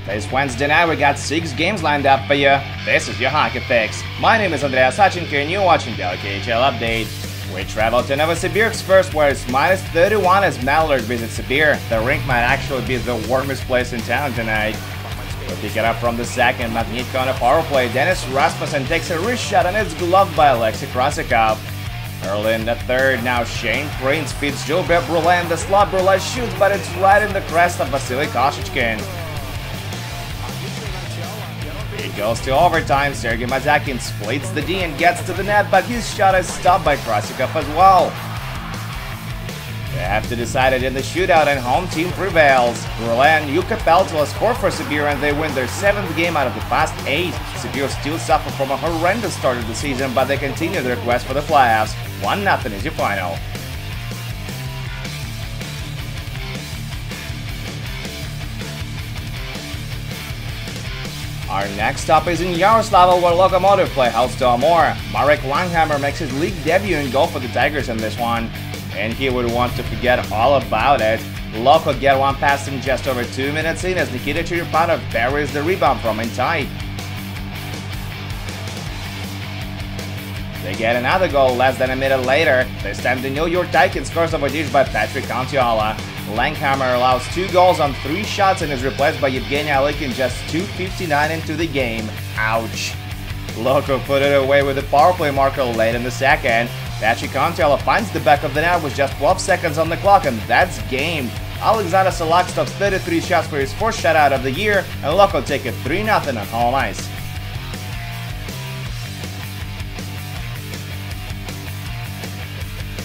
This Wednesday night we got 6 games lined up for you. This is your Hockey Fix. My name is Andreas Sachenko and you're watching the KHL Update. We travel to Novosibirsk first, where it's minus 31 as Mallard visits Sibir. The rink might actually be the warmest place in town tonight. We'll pick it up from the second. Magnitko on a power play. Dennis Rasmussen takes a wrist shot and it's gloved by Alexei Krasikov. Early in the third, now Shane Prince feeds Gilbert Brulé and the slot Brulé shoots, but it's right in the crest of Vasily Koshichkin. It goes to overtime. Sergei Mazakin splits the D and gets to the net, but his shot is stopped by Krasikov as well. They have to decide it in the shootout and home team prevails. Brulé and Jukka Peltola score for Sibir and they win their 7th game out of the past 8. Sibir still suffer from a horrendous start of the season, but they continue their quest for the playoffs. 1-0 is your final. Our next stop is in Yaroslavl, where Lokomotiv play host to Amur. Marek Langhammer makes his league debut in goal for the Tigers in this one, and he would want to forget all about it. Loko get one pass in just over 2 minutes in as Nikita Chirpanov buries the rebound from inside. They get another goal less than a minute later. This time the New York Titans scores over a dish by Patrick Contiola. Langhammer allows 2 goals on 3 shots and is replaced by Evgeny Alikin just 2:59 into the game. Ouch. Loko put it away with a power play marker late in the second. Patrick Contiola finds the back of the net with just 12 seconds on the clock, and that's game. Alexander Salak stocks 33 shots for his 4th shutout of the year, and Loko take it 3-0 on home ice.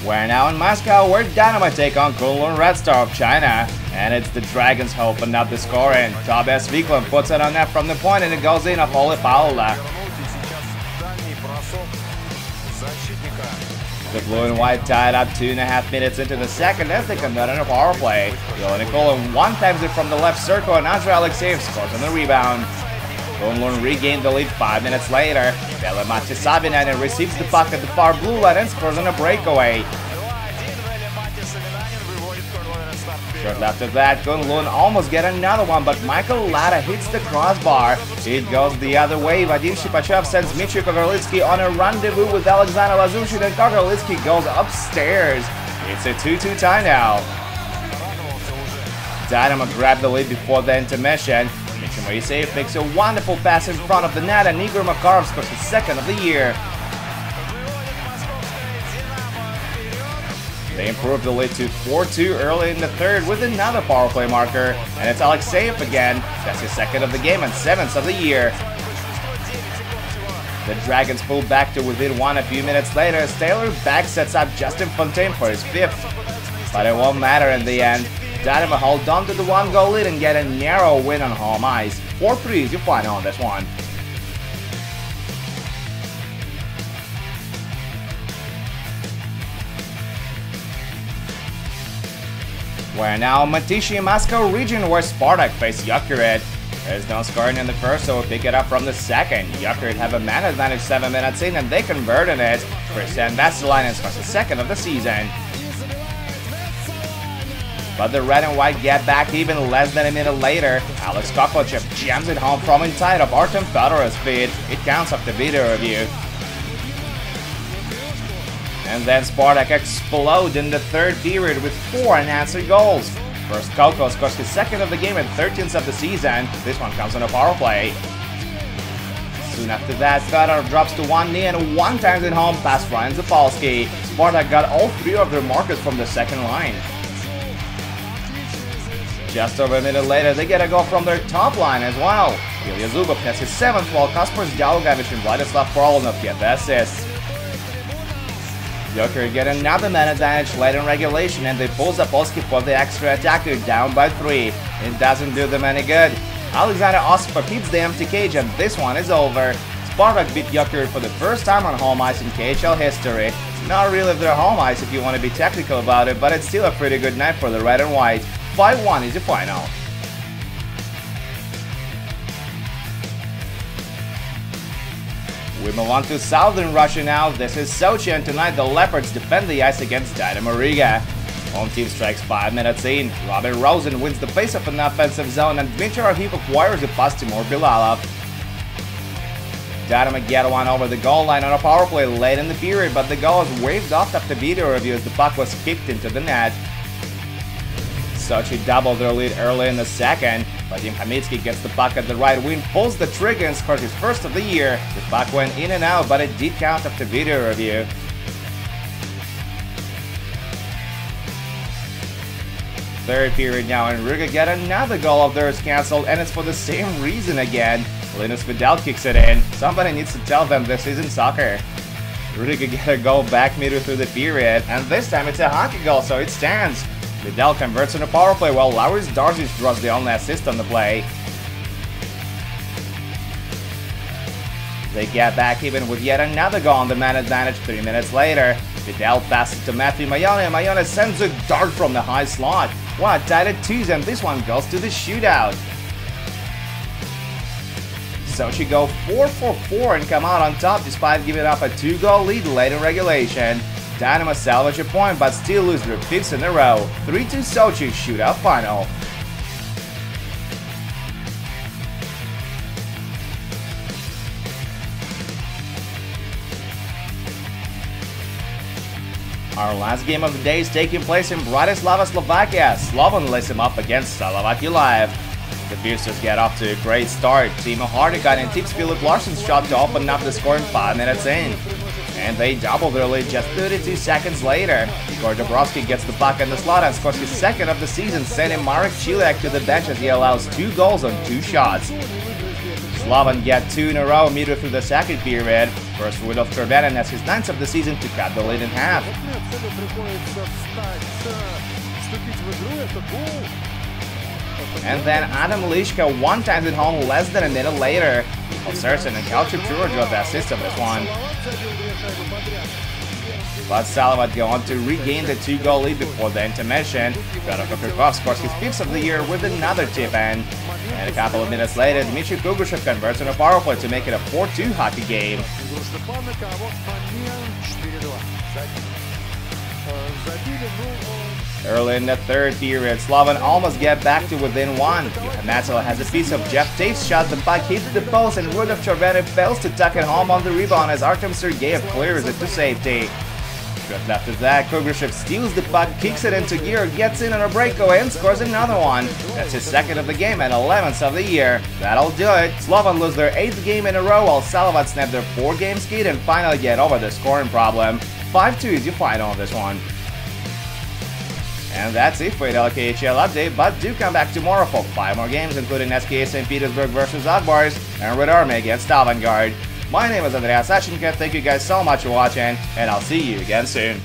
We're now in Moscow, where Dynamo take on Kunlun Red Star of China. And it's the Dragons who open up the scoring. Tobias Wiklund puts it on net from the point and it goes in off Ole Paula. The blue and white tied up 2.5 minutes into the second as they convert on a power play. Yelena Nikolin one-times it from the left circle and Andrei Alexeyev scores on the rebound. Kunlun regained the lead 5 minutes later. Velimati Savinainen receives the puck at the far blue line and scores on a breakaway. Shortly after that, Kunlun almost get another one, but Michael Lada hits the crossbar. It goes the other way. Vadim Shipachev sends Dmitry Kogarlitsky on a rendezvous with Alexander Lazushin, and Kogarlitsky goes upstairs. It's a 2-2 tie now. Dynamo grabbed the lead before the intermission. Moiseyev makes a wonderful pass in front of the net, and Igor Makarov scores his 2nd of the year. They improved the lead to 4-2 early in the third with another power play marker, and it's Alexeyev again. That's his 2nd of the game and 7th of the year. The Dragons pull back to within 1 a few minutes later as Taylor Beck sets up Justin Fontaine for his 5th. But it won't matter in the end. Dynamo hold on to the 1-goal lead and get a narrow win on home ice. 4-3 is your final on this one. We're now in Matyshi Moscow region, where Spartak face Yakuret. There's no scoring in the first, so we'll pick it up from the second. Yakuret have a man advantage 7 minutes in and they convert on it. Christian Vesalainen scores his 2nd of the season. But the red and white get back even less than a minute later. Alex Kokochev jams it home from inside of Artem Fedorov's feet. It counts off the video review. And then Spartak explode in the third period with 4 unanswered goals. First, Koko scores his 2nd of the game and 13th of the season. This one comes on a power play. Soon after that, Fedorov drops to one knee and one-times it home past Ryan Zapolsky. Spartak got all 3 of their markers from the second line. Just over a minute later, they get a goal from their top line as well. Ilya Zubov has his 7th, while Kasper Zdalgavich and Vladislav Korolnov get the assists. Joker get another man advantage late in regulation, and they pull Zapolsky for the extra attacker down by 3. It doesn't do them any good. Alexander Osipov hits the empty cage, and this one is over. Spartak beat Joker for the first time on home ice in KHL history. Not really their home ice if you want to be technical about it, but it's still a pretty good night for the red and white. 5-1 is the final. We move on to southern Russia now. This is Sochi, and tonight the Leopards defend the ice against Dynamo Riga. Home team strikes 5 minutes in. Robin Rosen wins the face-off in the offensive zone, and Dmitry Arhip acquires a pass to Timur Bilalov. Dynamo get one over the goal line on a power play late in the period, but the goal was waved off after video review as the puck was kicked into the net. Sochi doubled their lead early in the second. Vadim Hamitsky gets the puck at the right wing, pulls the trigger and scores his first of the year. The puck went in and out, but it did count after video review. Third period now, and Riga get another goal of theirs cancelled, and it's for the same reason again. Linus Vidal kicks it in. Somebody needs to tell them this isn't soccer. Riga get a goal back midway through the period, and this time it's a hockey goal, so it stands. Vidal converts on a power play while Lauris Darzic draws the only assist on the play. They get back even with yet another goal on the man advantage 3 minutes later. Vidal passes to Matthew Mayone, and Mayone sends a dart from the high slot. What, tied at 2, and this one goes to the shootout. Sochi go 4-for-4 and come out on top despite giving up a 2-goal lead late in regulation. Dynamo salvage a point but still lose their 5th in a row. 3-2 Sochi shootout final. Our last game of the day is taking place in Bratislava, Slovakia. Slovan lays him up against Salavaty Live. The Beasters get off to a great start. Timo Hardikan tips Philip Larsson's shot to open up the score in 5 minutes in. And they double their lead just 32 seconds later. Igor Dabrowski gets the puck in the slot and scores his second of the season, sending Marek Chilek to the bench as he allows 2 goals on 2 shots. Slovan get 2 in a row midway through the second period. First, Rudolf Chervenin has his 9th of the season to cut the lead in half. And then Adam Lishka one-times it home less than a minute later. Sersen and Kalchuk draw the assist of this one. But Salavat go on to regain the 2-goal lead before the intermission. Fyodor Kokurkov scores his 5th of the year with another tip-in. And a couple of minutes later, Dmitry Kugushев converts on a power play to make it a 4-2 hockey game. Early in the third period, Slovan almost get back to within 1. Johan Matzela has a piece of Jeff Tate's shot, the puck hits the post, and Rudolf Chervenin fails to tuck it home on the rebound as Artem Sergeyev clears it to safety. Just after that, Kugrashev steals the puck, kicks it into gear, gets in on a breakaway, and scores another one. That's his 2nd of the game and 11th of the year. That'll do it. Slovan lose their 8th game in a row, while Salavat snap their 4-game skid and finally get over the scoring problem. 5-2 is your final on this one. And that's it for the KHL update, but do come back tomorrow for 5 more games, including SKA St. Petersburg versus Akbars and Red Army against Avangard. My name is Andreas Sachenko, thank you guys so much for watching, and I'll see you again soon.